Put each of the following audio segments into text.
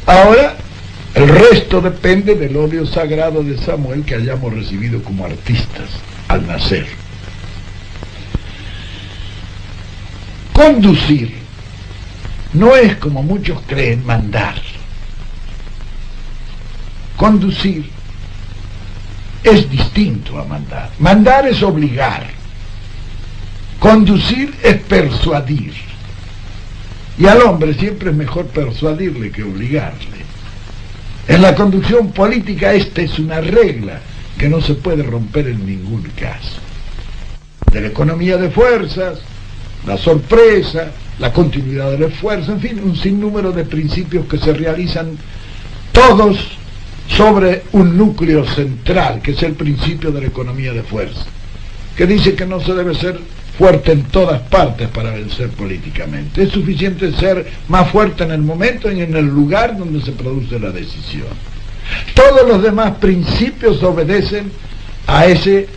Ahora, el resto depende del óleo sagrado de Samuel que hayamos recibido como artistas al nacer. Conducir no es, como muchos creen, mandar. Conducir es distinto a mandar. Mandar es obligar. Conducir es persuadir. Y al hombre siempre es mejor persuadirle que obligarle. En la conducción política esta es una regla que no se puede romper en ningún caso. De la economía de fuerzas, la sorpresa, la continuidad del esfuerzo, en fin, un sinnúmero de principios que se realizan todos sobre un núcleo central, que es el principio de la economía de fuerza, que dice que no se debe ser fuerte en todas partes para vencer políticamente. Es suficiente ser más fuerte en el momento y en el lugar donde se produce la decisión. Todos los demás principios obedecen a ese,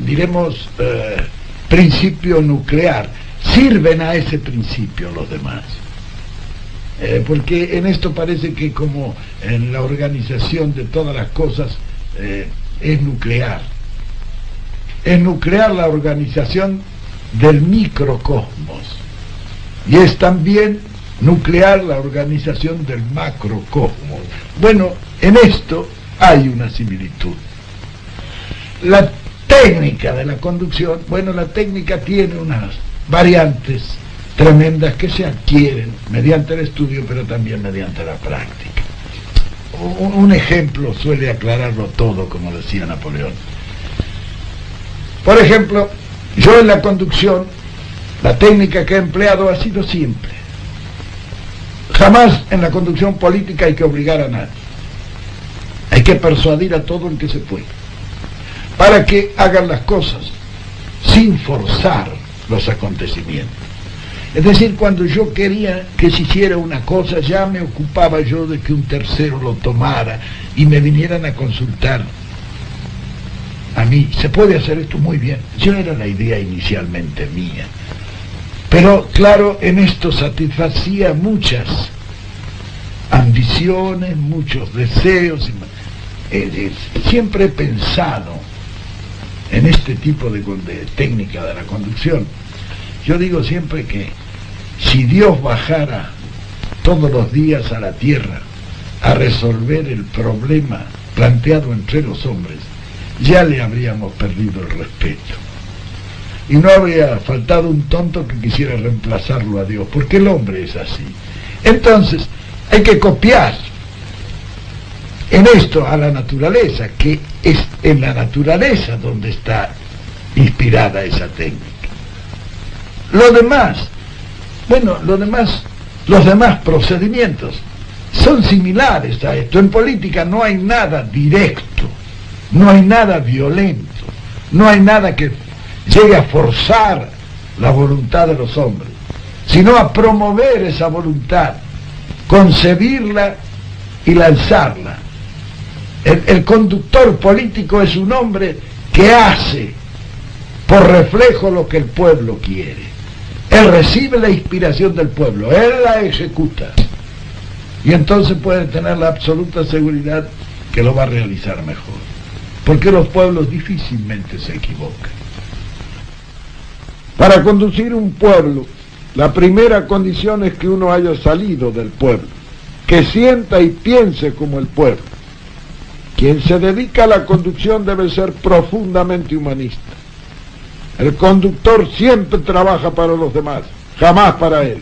diremos, principio nuclear. Sirven a ese principio los demás. Porque en esto parece que, como en la organización de todas las cosas, es nuclear. Es nuclear la organización del microcosmos, y es también nuclear la organización del macrocosmos. Bueno, en esto hay una similitud. La técnica de la conducción, bueno, la técnica tiene unas variantes tremendas que se adquieren mediante el estudio, pero también mediante la práctica. Un ejemplo suele aclararlo todo, como decía Napoleón. Por ejemplo, yo en la conducción, la técnica que he empleado ha sido simple. Jamás en la conducción política hay que obligar a nadie. Hay que persuadir a todo el que se puede, para que hagan las cosas sin forzar los acontecimientos. Es decir, cuando yo quería que se hiciera una cosa, ya me ocupaba yo de que un tercero lo tomara y me vinieran a consultar a mí. Se puede hacer esto muy bien. Yo era la idea inicialmente mía. Pero claro, en esto satisfacía muchas ambiciones, muchos deseos. Siempre he pensado en este tipo de técnica de la conducción. Yo digo siempre que si Dios bajara todos los días a la tierra a resolver el problema planteado entre los hombres, ya le habríamos perdido el respeto. Y no habría faltado un tonto que quisiera reemplazarlo a Dios, porque el hombre es así. Entonces, hay que copiar en esto a la naturaleza, que es en la naturaleza donde está inspirada esa técnica. Lo demás, bueno, los demás procedimientos son similares a esto. En política no hay nada directo, no hay nada violento, no hay nada que llegue a forzar la voluntad de los hombres, sino a promover esa voluntad, concebirla y lanzarla. El conductor político es un hombre que hace por reflejo lo que el pueblo quiere. Él recibe la inspiración del pueblo, él la ejecuta, y entonces puede tener la absoluta seguridad que lo va a realizar mejor, porque los pueblos difícilmente se equivocan. Para conducir un pueblo, la primera condición es que uno haya salido del pueblo, que sienta y piense como el pueblo. Quien se dedica a la conducción debe ser profundamente humanista. El conductor siempre trabaja para los demás, jamás para él.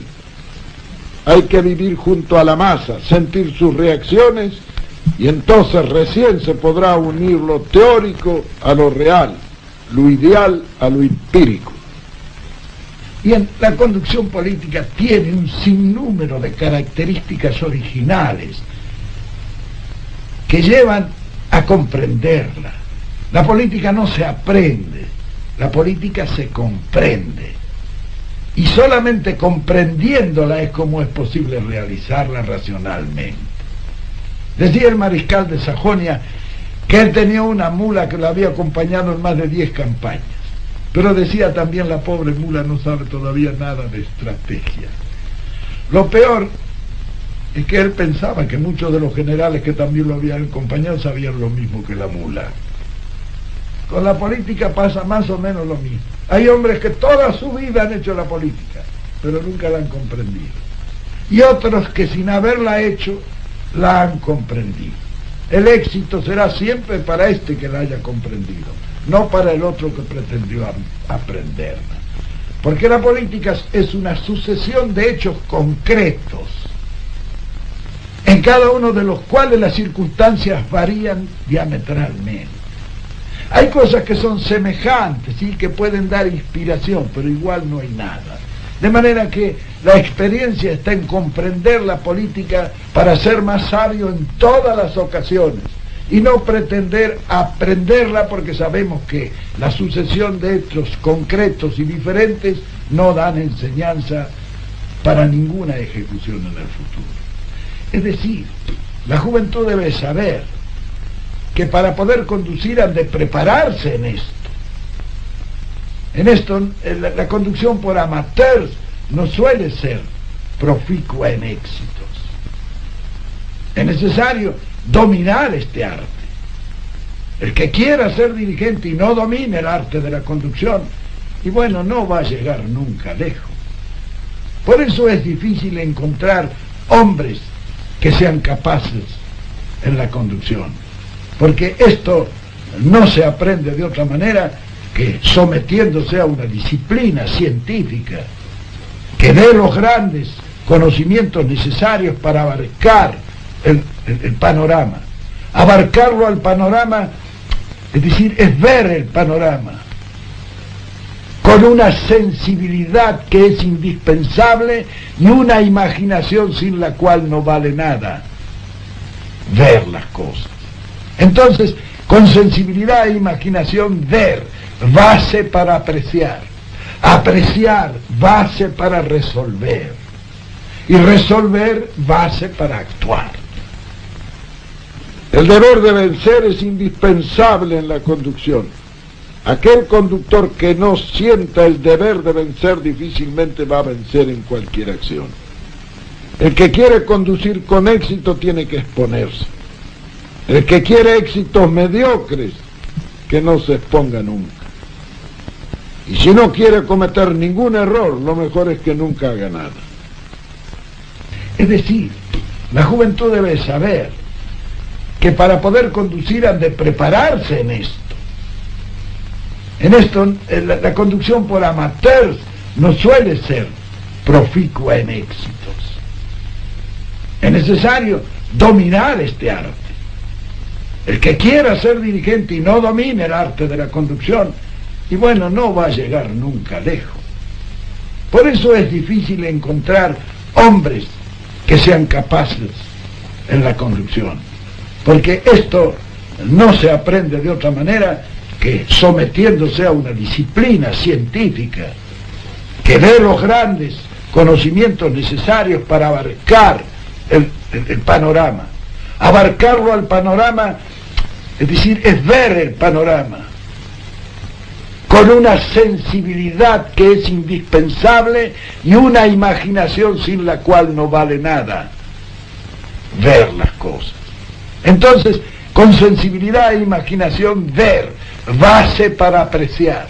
Hay que vivir junto a la masa, sentir sus reacciones, y entonces recién se podrá unir lo teórico a lo real, lo ideal a lo empírico. Y en la conducción política tiene un sinnúmero de características originales que llevan a comprenderla. La política no se aprende, la política se comprende. Y solamente comprendiéndola es como es posible realizarla racionalmente. Decía el mariscal de Sajonia que él tenía una mula que lo había acompañado en más de 10 campañas. Pero decía también, la pobre mula no sabe todavía nada de estrategia. Lo peor es que él pensaba que muchos de los generales que también lo habían acompañado sabían lo mismo que la mula. Con la política pasa más o menos lo mismo. Hay hombres que toda su vida han hecho la política, pero nunca la han comprendido. Y otros que sin haberla hecho, la han comprendido. El éxito será siempre para este que la haya comprendido, no para el otro que pretendió aprenderla. Porque la política es una sucesión de hechos concretos, en cada uno de los cuales las circunstancias varían diametralmente. Hay cosas que son semejantes, ¿sí?, que pueden dar inspiración, pero igual no hay nada. De manera que la experiencia está en comprender la política para ser más sabio en todas las ocasiones y no pretender aprenderla, porque sabemos que la sucesión de hechos concretos y diferentes no dan enseñanza para ninguna ejecución en el futuro. Es decir, la juventud debe saber que para poder conducir han de prepararse en esto. En esto, la conducción por amateurs no suele ser proficua en éxitos. Es necesario dominar este arte. El que quiera ser dirigente y no domine el arte de la conducción, y bueno, no va a llegar nunca lejos. Por eso es difícil encontrar hombres que sean capaces en la conducción, porque esto no se aprende de otra manera que sometiéndose a una disciplina científica que dé los grandes conocimientos necesarios para abarcar el panorama. Abarcarlo al panorama, es decir, es ver el panorama con una sensibilidad que es indispensable y una imaginación sin la cual no vale nada ver las cosas. Entonces, con sensibilidad e imaginación, ver, base para apreciar, apreciar, base para resolver, y resolver, base para actuar. El deber de vencer es indispensable en la conducción. Aquel conductor que no sienta el deber de vencer difícilmente va a vencer en cualquier acción. El que quiere conducir con éxito tiene que exponerse. El que quiere éxitos mediocres, que no se exponga nunca. Y si no quiere cometer ningún error, lo mejor es que nunca haga nada. Es decir, la juventud debe saber que para poder conducir han de prepararse en esto. En esto, la conducción por amateurs no suele ser proficua en éxitos. Es necesario dominar este arte. El que quiera ser dirigente y no domine el arte de la conducción, y bueno, no va a llegar nunca lejos. Por eso es difícil encontrar hombres que sean capaces en la conducción, porque esto no se aprende de otra manera que sometiéndose a una disciplina científica que dé los grandes conocimientos necesarios para abarcar el panorama. Abarcarlo al panorama, es decir, es ver el panorama con una sensibilidad que es indispensable y una imaginación sin la cual no vale nada ver las cosas. Entonces, con sensibilidad e imaginación, ver, base para apreciar,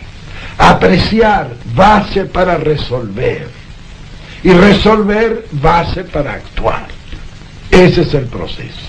apreciar, base para resolver, y resolver, base para actuar. Ese es el proceso.